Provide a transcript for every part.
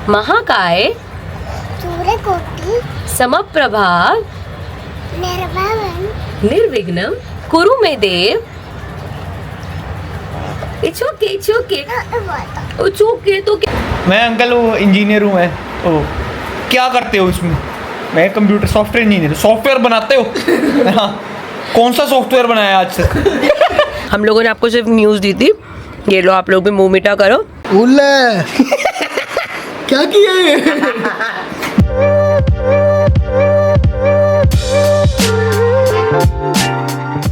महाकाय समप्रभा निर्विघ्नं कुरु मे देव। It's okay, it's okay. It's okay, तो क्या? मैं अंकल वो इंजीनियर हूँ मैं। तो क्या करते हो इसमें? मैं कंप्यूटर सॉफ्टवेयर इंजीनियर। सॉफ्टवेयर बनाते हो? हाँ। कौन सा सॉफ्टवेयर बनाया आज तक? हम लोगों ने आपको सिर्फ न्यूज़ दी थी, ये लो आप लोग भी मुंह मीठा करो। क्या किया ये?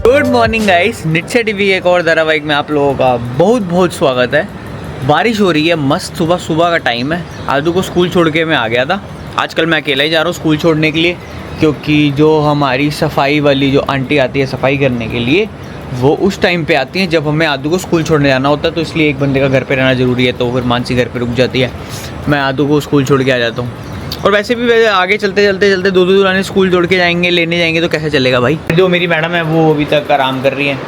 गुड मॉर्निंग गाइस, नित्य टीवी एक और धारावाहिक में आप लोगों का बहुत बहुत स्वागत है। बारिश हो रही है, मस्त सुबह सुबह का टाइम है। आदू को स्कूल छोड़ के मैं आ गया था। आजकल मैं अकेला ही जा रहा हूँ स्कूल छोड़ने के लिए, क्योंकि जो हमारी सफाई वाली जो आंटी आती है सफाई करने के लिए, वो उस टाइम पे आती हैं जब हमें आदू को स्कूल छोड़ने जाना होता है। तो इसलिए एक बंदे का घर पे रहना ज़रूरी है, तो फिर मानसी घर पे रुक जाती है, मैं आदू को स्कूल छोड़ के आ जाता हूँ। और वैसे भी आगे चलते दो दुराने स्कूल छोड़ के जाएंगे, लेने जाएंगे तो कैसे चलेगा भाई। जो मेरी मैडम है वो अभी तक आराम कर रही है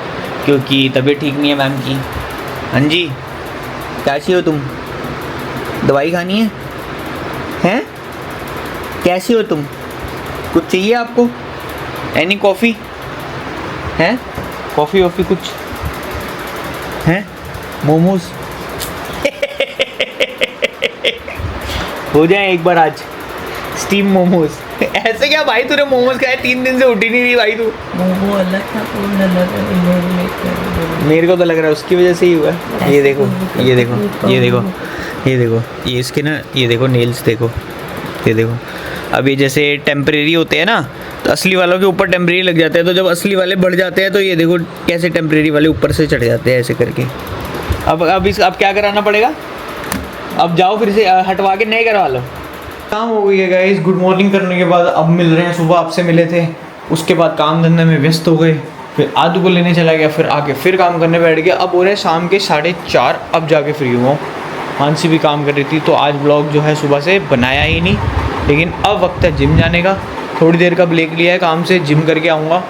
क्योंकि तबीयत ठीक नहीं है मैम की। हाँ जी, कैसी हो तुम? दवाई खानी है? हैं? कैसी हो तुम? कुछ चाहिए आपको? एनी कॉफ़ी हैं? कॉफ़ी वॉफ़ी कुछ हैं? मोमोज हो जाए एक बार आज स्टीम मोमोज। ऐसे क्या भाई, तूने मोमोज खाए 3 दिन से उठी नहीं रही भाई तू। मोमो अलग था, पूर्ण अलग है। मेरे को तो लग रहा है उसकी वजह से ही हुआ है। ये देखो, ये देखो, ये देखो, ये देखो, ये इसके ना, ये देखो नेल्स देखो, ये देखो। अब ये जैसे टेम्परेरी होते हैं ना, तो असली वालों के ऊपर टेम्परेरी लग जाते हैं, तो जब असली वाले बढ़ जाते हैं तो ये देखो कैसे टेम्परेरी वाले ऊपर से चढ़ जाते हैं ऐसे करके। अब क्या कराना पड़ेगा? अब जाओ फिर से हटवा के नए करवा लो। काम हो गई है गाइस। गुड मॉर्निंग करने के बाद अब मिल रहे हैं। सुबह आपसे मिले थे, उसके बाद काम धंधे में व्यस्त हो गए, फिर आदू को लेने चला गया, फिर आके फिर काम करने बैठ गया। अब हो रहे हैं शाम के 4:30, अब जाके फ्री हुआ हूँ। मानसी भी काम कर रही थी, तो आज ब्लॉग जो है सुबह से बनाया ही नहीं। लेकिन अब वक्त है जिम जाने का। थोड़ी देर का ब्रेक लिया है काम से, जिम करके आऊँगा,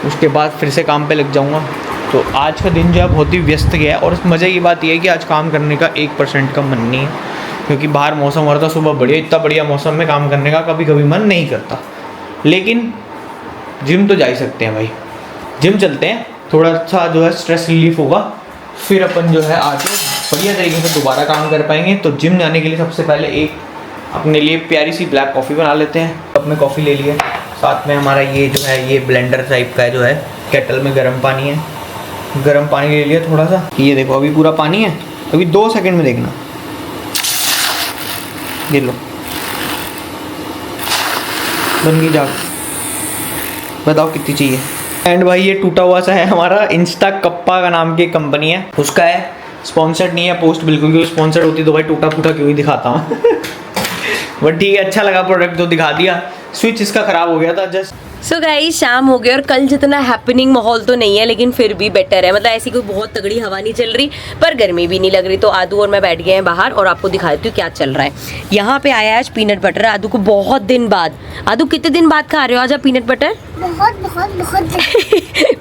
उसके बाद फिर से काम पे लग जाऊँगा। तो आज का दिन जो है बहुत ही व्यस्त गया। और मज़े की बात यह है कि आज काम करने का 1% का मन नहीं है, क्योंकि बाहर मौसम हो रहा था सुबह बढ़िया। इतना बढ़िया मौसम में काम करने का कभी कभी मन नहीं करता। लेकिन जिम तो जा ही सकते हैं भाई, जिम चलते हैं, थोड़ा अच्छा जो है स्ट्रेस रिलीफ होगा, फिर अपन जो है आके बढ़िया तरीके से दोबारा काम कर पाएंगे। तो जिम जाने के लिए सबसे पहले एक अपने लिए प्यारी सी ब्लैक कॉफ़ी बना लेते हैं। अपने कॉफ़ी ले लिए, साथ में हमारा ये जो है ये ब्लेंडर टाइप का जो है, केटल में गर्म पानी है, गर्म पानी ले लिया थोड़ा सा। ये देखो अभी पूरा पानी है, अभी 2 सेकंड में देखना, ये लो बन गई जाग। बताओ कितनी चाहिए। एंड भाई ये टूटा हुआ सा है हमारा, इंस्टा कप्पा का नाम की कंपनी है, उसका है। स्पॉन्सर्ड नहीं है पोस्ट बिल्कुल भी। स्पॉन्सर्ड होती तो भाई टूटा फूटा क्यों ही दिखाता हूँ। बट ठीक है, अच्छा लगा प्रोडक्ट तो दिखा दिया। स्विच इसका ख़राब हो गया था जस्ट। सो गाइस शाम हो गया और कल जितना हैपनिंग माहौल तो नहीं है, लेकिन फिर भी बेटर है। मतलब ऐसी कोई बहुत तगड़ी हवा नहीं चल रही, पर गर्मी भी नहीं लग रही। तो आदू और मैं बैठ गए हैं बाहर और आपको दिखा देती हूँ क्या चल रहा है। यहाँ पे आया आज पीनट बटर आदू को बहुत दिन बाद। आदू कितने दिन बाद खा रहे हो आज आप पीनट बटर? बहुत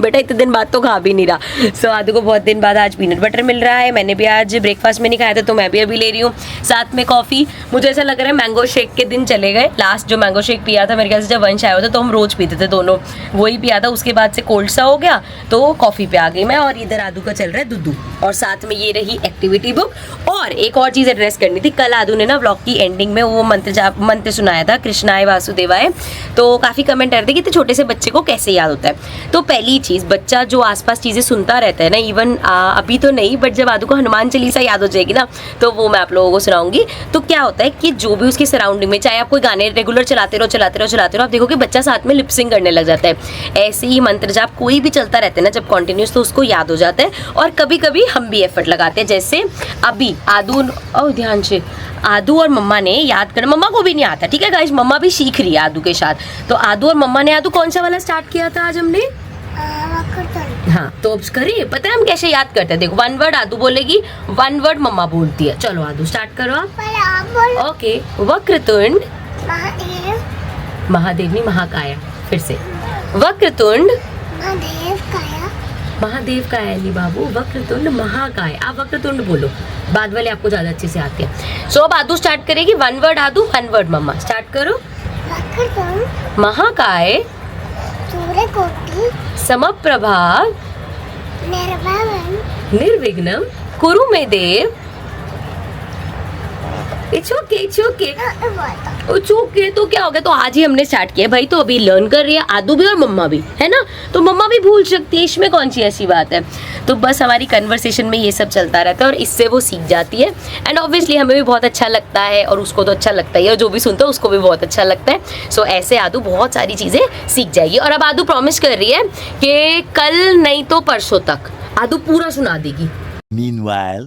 बेटा इतने दिन बाद तो खा भी नहीं रहा। सो आदू को बहुत दिन बाद आज पीनट बटर मिल रहा है। मैंने भी आज ब्रेकफास्ट में नहीं खाया था, तो मैं भी अभी ले रही हूँ। साथ में कॉफ़ी। मुझे ऐसा लग रहा है मैंगो शेक के दिन चले गए। लास्ट जो मैंगो शेक पिया था मेरे ख्याल से जब वंश आया था, तो हम रोज़ पीते थे दोनों, वही पिया था। उसके बाद से कोल्ड सा हो गया तो कॉफ़ी पे आ गई मैं। और इधर आदू का चल रहा है दूधू, और साथ में ये रही एक्टिविटी बुक। और एक और चीज़ एड्रेस करनी थी। कल आदू ने ना व्लॉग की एंडिंग में वो मंत्र सुनाया था, कृष्णाय वासुदेवाय। तो काफ़ी कमेंट करते कि इतने छोटे से बच्चे को कैसे याद होता है। तो पहली चीज़, बच्चा जो आसपास चीज़ें सुनता रहता है ना, इवन अभी तो नहीं, बट जब आदू को हनुमान चालीसा याद हो जाएगी ना, तो वो मैं आप लोगों को सुनाऊंगी। तो क्या होता है कि जो भी उसकी सराउंडिंग में, चाहे आप कोई गाने रेगुलर चलाते रहो, आप देखो कि बच्चा साथ में लिपसिंग करने लग जाता है। ऐसे ही मंत्र जाप कोई भी चलता रहता है ना जब कॉन्टिन्यूस, तो उसको याद हो जाता है। और कभी कभी हम भी एफर्ट लगाते हैं, जैसे अभी आदू, ध्यान से, आदू और मम्मा ने याद कर, मम्मा को भी नहीं आता, ठीक है गाइस, मम्मा भी सीख रही है आदू के साथ। तो आदू और मम्मा ने, आदू कौन सा वाला स्टार्ट किया था आज हमने? हाँ, तो करिए, पता है हम कैसे याद करते हैं। देखो 1 वर्ड आदू बोलेगी, 1 वर्ड मम्मा बोलती है। चलो आदू स्टार्ट करो आप। ओके, वक्रतुंड महादेव नहीं महाकाया, फिर से वक्रतुंड महादेव का है अली बाबू, वक्रतुंड महाकाय। आप वक्रतुंड बोलो, बाद वाले आपको ज्यादा अच्छे से आते हैं। सो अब आदू स्टार्ट करेगी, 1 वर्ड आदू 1 वर्ड मम्मा। स्टार्ट करो। महाकाय, सूर्यकोटि समप्रभा, निर्विघ्नं कुरु मे देव। It's okay. तो क्या हो गया, तो आज ही हमने स्टार्ट किया भाई, तो अभी लर्न कर रही है आदू भी और मम्मा भी, है ना। तो मम्मा भी भूल सकती है, इसमें कौन सी ऐसी बात है। तो बस हमारी कन्वर्सेशन में ये सब चलता रहता है और इससे वो सीख जाती है। एंड ऑब्वियसली हमें भी बहुत अच्छा लगता है और उसको तो अच्छा लगता ही है, और जो भी सुनता है उसको भी बहुत अच्छा लगता है। सो ऐसे आदू बहुत सारी चीज़ें सीख जाएगी। और अब आदू प्रॉमिस कर रही है कि कल नहीं तो परसों तक आदू पूरा सुना देगी। Meanwhile,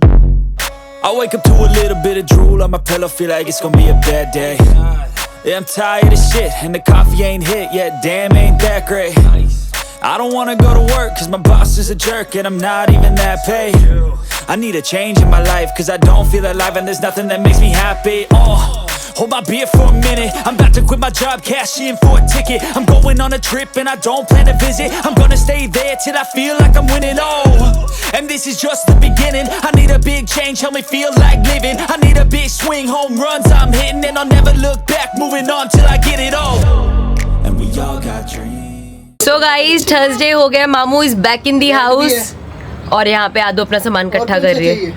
I wake up to a little bit of drool on my pillow, feel like it's gonna be a bad day. Yeah, I'm tired of shit, and the coffee ain't hit yet, damn ain't that great. I don't wanna go to work, cause my boss is a jerk, and I'm not even that paid. I need a change in my life, cause I don't feel alive, and there's nothing that makes me happy. Hold my beer for a minute, I'm about to quit my job, cash in for a ticket. I'm going on a trip and I don't plan to visit. I'm gonna stay there till I feel like I'm winning, and this is just the beginning. I need a big change, help me feel like living. I need a big swing, home runs I'm hitting, and I'll never look back, moving on till I get it all. And we all got dreams. So guys, Thursday हो गया, मामू is back in the house और यहाँ पे आदू अपना सामान इकट्ठा कर रही है।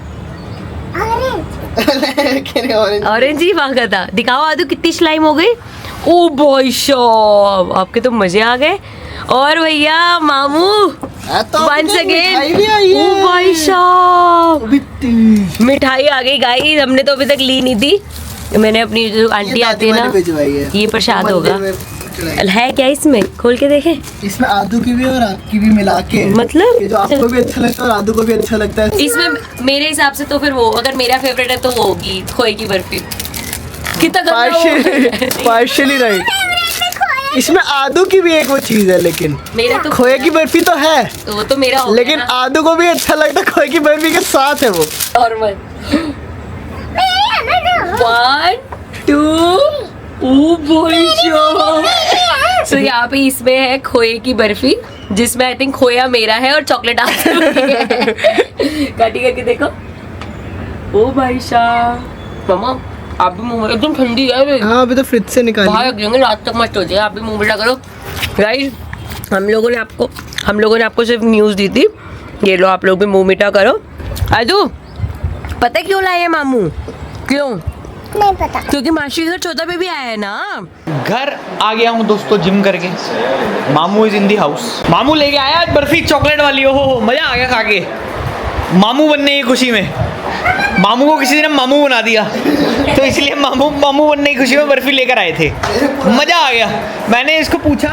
ऑरेंज ही मांगा था। दिखाओ आदू कितनी स्लाइम हो गई। ओ भाई साहब, आपके तो मजे आ गए। और भैया मामू वंस अगेन, ओ भाई साहब मिठाई आ गई गाइस, हमने तो अभी तक ली नहीं थी। मैंने अपनी जो आंटी आती है ना, ये प्रसाद होगा। है क्या इसमें, खोल के देखें। इसमें आदू की भी और आपकी भी मिला के, मतलब जो आपको भी अच्छा लगता है और आदू को भी अच्छा लगता है। इसमें मेरे हिसाब से तो फिर वो, अगर मेरा फेवरेट है तो वो होगी खोए की बर्फी। कितना पार्शियली राइट। इसमें आदू की भी एक वो चीज है, लेकिन मेरा तो खोए की बर्फी तो है, तो वो तो मेरा हो लेकिन आदू को भी अच्छा लगता है, खोए की बर्फी के साथ है वो। नॉर्मल 1 2 सो यहाँ पे इसमें है खोए की बर्फी, जिसमें आई थिंक खोया मेरा है और चॉकलेट आदू की है। काटी करके देखो। ओ भाई साहब, मामा आप भी मुंह में, एकदम ठंडी है। हाँ अभी तो फ्रिज से निकाली। बाहर रख देंगे, रात तक मत हो जाए। आप भी मुंह मिला करो। गाइस हम लोगों ने आपको सिर्फ न्यूज़ दी थी, ये लो आप लोग भी मुंह मीठा करो। आदू पता क्यों लाए हैं मामू? क्यों? नहीं पता। क्योंकि मासी घर चौथा बेबी आया है ना। घर आ गया हूँ दोस्तों जिम करके। मामू इज इन दी हाउस। मामू लेके आया आज बर्फी चॉकलेट वाली। ओहो मजा आ गया खा के। मामू बनने की खुशी में, मामू को किसी ने मामू बना दिया, तो इसलिए मामू बनने की खुशी में बर्फी लेकर आए थे। मजा आ गया। मैंने इसको पूछा,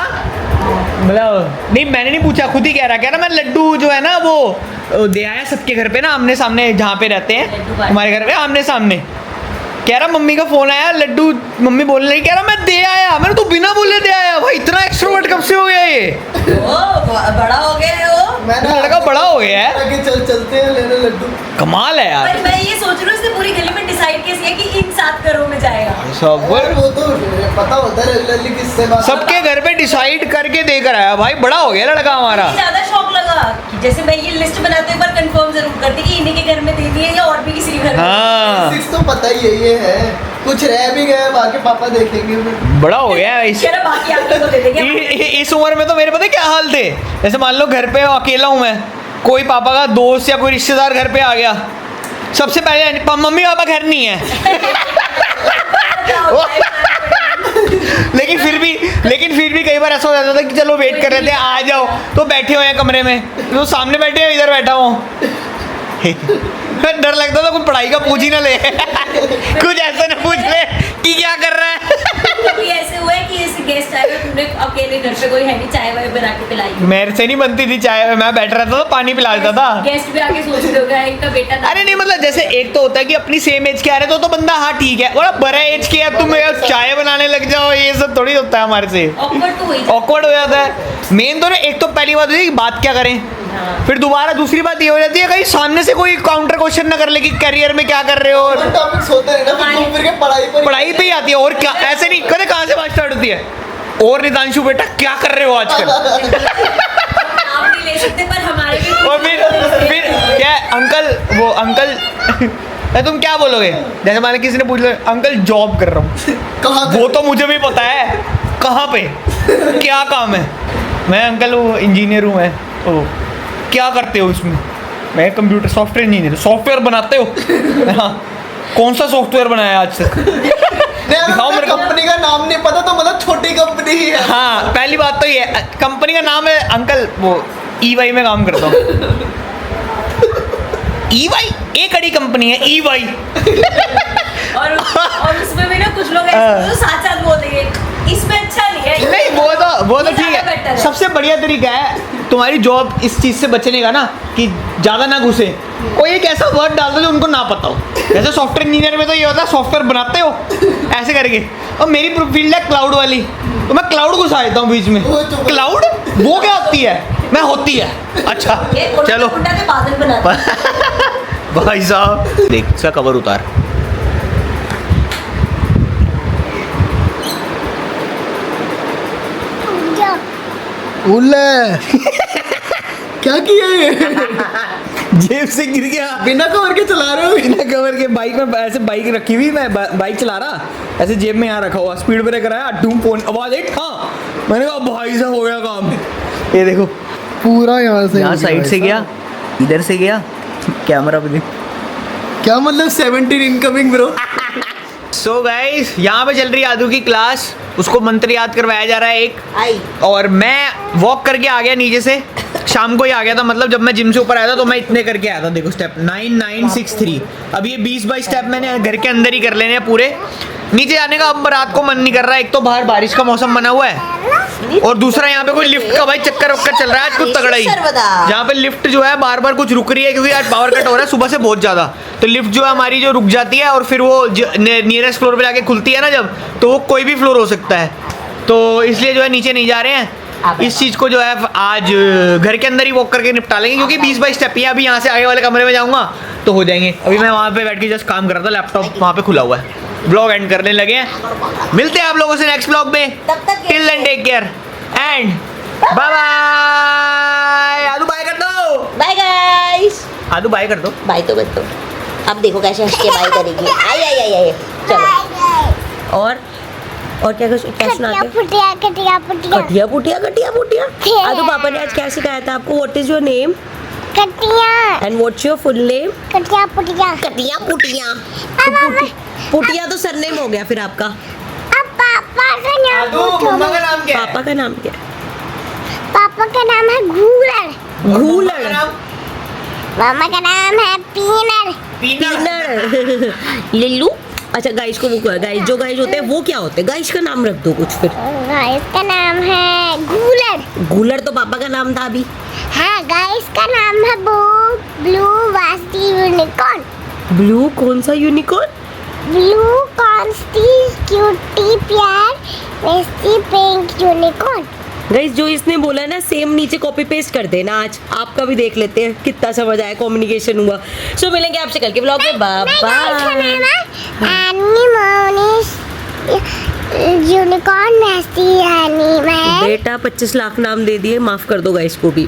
मतलब नहीं मैंने नहीं पूछा, खुद ही कह रहा मैं लड्डू जो है ना वो दे आया सबके घर पे ना, आमने सामने जहाँ पे रहते हैं हमारे घर पे आमने सामने। कह रहा मम्मी का फोन आया, लड्डू मम्मी बोलने लगी, कह रहा मैं दे आया। मैंने तो बिना बोले दे आया। भाई इतना एक्सट्रोवर्ट कब से हो गया ये? बड़ा हो गया है वो। लड़का बड़ा हो गया है। चलते हैं लेने लड्डू। कमाल है यार। पर मैं ये सोच रही हूँ इसने पूरी गली में डिसाइड कैसे किया कि इन 7 घरों में जाएगा। वो तो पता होता है रेगुलरली किससे बात। सबके घर पे डिसाइड करके देकर आया। भाई बड़ा हो गया लड़का हमारा। ज्यादा शौक लगा कि जैसे मैं ये लिस्ट बनाते एक बार कंफर्म जरूर करती कि इन्हीं के घर में देनी है या और भी किसी के घर में। हाँ तो पता ही है, ये है कुछ रह भी गया, बाकी पापा देखेंगे। बड़ा हो गया है। बाकी आगे को दे देंगे। इस उम्र में तो मेरे पता है क्या हाल थे, जैसे मान लो घर पे अकेला हूँ मैं, कोई पापा का दोस्त या कोई रिश्तेदार घर पे आ गया, सबसे पहले मम्मी पापा घर नहीं है। लेकिन फिर भी कई बार ऐसा हो जाता था कि चलो वेट कर रहे थे आ जाओ, तो बैठे हुए हैं कमरे में, तो सामने बैठे हैं, इधर बैठा हूँ। डर लगता था कुछ पढ़ाई का पूछ ही ना ले। कुछ ऐसा ना पूछ ले कि क्या कर रहा है। कभी ऐसे हुआ है कि ऐसे गेस्ट आए हुए, तुमने अकेले घर पे कोई है नहीं, चाय वाय बना के पिलाई? मेरे से नहीं बनती थी चाय, मैं बैठ रहता था पानी पिला देता था। गेस्ट भी आके सोच रहे होगा इनका बेटा ना। अरे नहीं मतलब जैसे एक तो होता है कि अपनी सेम एज के आ रहे तो बंदा हाँ ठीक है, और बड़ा एज के है तुम चाय बनाने लग जाओ, ये सब थोड़ी होता है हमारे से। ऑकवर्ड हो जाता है। मेन तो ना एक तो पहली बात होती है कि बात क्या करें, फिर दोबारा दूसरी बात ये हो जाती है कहीं सामने से कोई काउंटर क्वेश्चन ना कर ले कि करियर में क्या कर रहे हो। टॉपिक्स होते हैं ना, फिर पढ़ाई पे ही आती है। और क्या ऐसे नहीं कदे कहाँ से बात स्टार्ट होती है, और नितांशु बेटा क्या कर रहे हो आजकल। सकते पर हमारे भी और फिर क्या अंकल वो अंकल तुम क्या बोलोगे? जैसे मान किसी ने पूछ लिया अंकल जॉब कर रहा हूँ, कहाँ वो तो मुझे भी पता है कहाँ पे क्या काम है। मैं अंकल वो इंजीनियर हूँ मैं। ओ क्या करते हो इसमें? मैं कंप्यूटर सॉफ्टवेयर इंजीनियर। सॉफ्टवेयर बनाते हो? हाँ। कौन सा सॉफ्टवेयर बनाया आज तक? दिखाओ मेरे को। कंपनी का नाम नहीं पता तो मतलब छोटी कंपनी ही है। हाँ पहली बात तो ये कंपनी का नाम है अंकल वो EY में काम करता हूँ। EY एक बड़ी कंपनी है EY। और उसमें भी ना कुछ लोग ऐसे तो साथ साथ बोल देंगे इसमें अच्छा नहीं है। नहीं वो तो ये ठीक ज़्यादा better है। है। सबसे बढ़िया तरीका है तुम्हारी जॉब इस चीज़ से बचने का ना कि ज़्यादा ना घुसे। कोई एक ऐसा वर्ड डाल दो जो उनको ना पता हो। जैसे सॉफ्टवेयर इंजीनियर में तो ये होता है सॉफ्टवेयर बनाते हो ऐसे करके। और मेरी फील्ड है क्लाउड वाली तो मैं क्लाउड घुसा देता हूँ बीच में। क्लाउड वो क्या होती है? मैं होती है। अच्छा ये उल्टा चलो उल्टा के बादल बनाते हैं। भाई साहब देख इसका कवर उतार। उल्ले क्या किया ये? जेब से गिर गया। बिना कवर के चला रहे हो? बिना कवर के बाइक में ऐसे बाइक रखी हुई मैं बाइक चला रहा ऐसे जेब में यहाँ रखा हुआ स्पीड ब्रेकर आया डूम फोन आवाज एक हाँ मैंने कहा भाई साहब हो गया काम। ये देखो पूरा यहाँ से यहाँ साइड से गया इधर से गया कैमरा पे देख। क्या मतलब 17 इनकमिंग ब्रो? सो गाइस यहाँ पे चल रही है आदू की क्लास। उसको मंत्र याद करवाया जा रहा है एक। और मैं वॉक करके आ गया नीचे से। शाम को ही आ गया था मतलब जब मैं जिम से ऊपर आया था तो मैं इतने करके आया था। देखो स्टेप 9963। अब ये 20 स्टेप मैंने घर के अंदर ही कर लेने हैं पूरे। नीचे जाने का अब रात को मन नहीं कर रहा है। एक तो बाहर बारिश का मौसम बना हुआ है और दूसरा यहाँ पे कोई लिफ्ट का भाई चक्कर वक्कर चल रहा है आज कुछ तगड़ा ही। जहाँ पे लिफ्ट जो है बार बार कुछ रुक रही है क्योंकि आज पावर कट हो रहा है सुबह से बहुत ज़्यादा। तो लिफ्ट जो है हमारी जो रुक जाती है और फिर वो नियरेस्ट फ्लोर पे जाके खुलती है ना जब तो वो कोई भी फ्लोर हो सकता है। तो इसलिए जो है नीचे नहीं जा रहे हैं। इस चीज़ को जो है आज घर के अंदर ही वॉक करके निपटा लेंगे क्योंकि 20 स्टेप ही अभी यहाँ से आगे वाले कमरे में जाऊँगा तो हो जाएंगे। अभी मैं वहाँ पे बैठ के जस्ट काम कर रहा था लैपटॉप वहाँ पे खुला हुआ है। ब्लॉग एंड करने लगे हैं। मिलते हैं आप लोगों से नेक्स्ट ब्लॉग में। Till then take care and bye bye. आदू बाय कर दो। Bye guys. आदू बाय कर दो। बाय तो कर दो। अब देखो कैसे हंस के बाय करेगी। आई चलो। और क्या सुनाते? पुटिया कटिया पुटिया कटिया पुटिया। आदू पापा ने आज क्या सिखाया था आपको? What is your name? कटिया and what's your full name? कटिया पुटिया। कटिया पुटिया। पुटिया तो सरनेम हो गया फिर आपका। अब पापा का नाम पूछो। मम्मा का नाम क्या है? पापा का नाम क्या? पापा का नाम है घूलर। घूलर। मामा का नाम है पीनर। पीनर। लिल्लू। अच्छा गाइस को वो गाइस जो गाइस होते हैं वो क्या होते हैं? गाइस का नाम रख दो कुछ फिर। गाइस का नाम है घूलर। घूलर तो पापा का नाम था अभी। हाँ गाइस का नाम है ब्लू वास्ती यूनिकॉर्न। ब्लू कौन सा यूनिकॉर्न? ब्लू कॉन्स्टी क्यूटी प्यार वेस्टी पिंक यूनिकॉर्न। गाइस जो इसने बोला ना सेम नीचे कॉपी पेस्ट कर देना। आज आपका भी देख लेते हैं कितना समझ आया कम्युनिकेशन हुआ। सो मिलेंगे आपसे कल के ब्लॉग में। Bye unicorn westie animal. बेटा 25 लाख नाम दे दिए माफ कर दो गाइस को भी।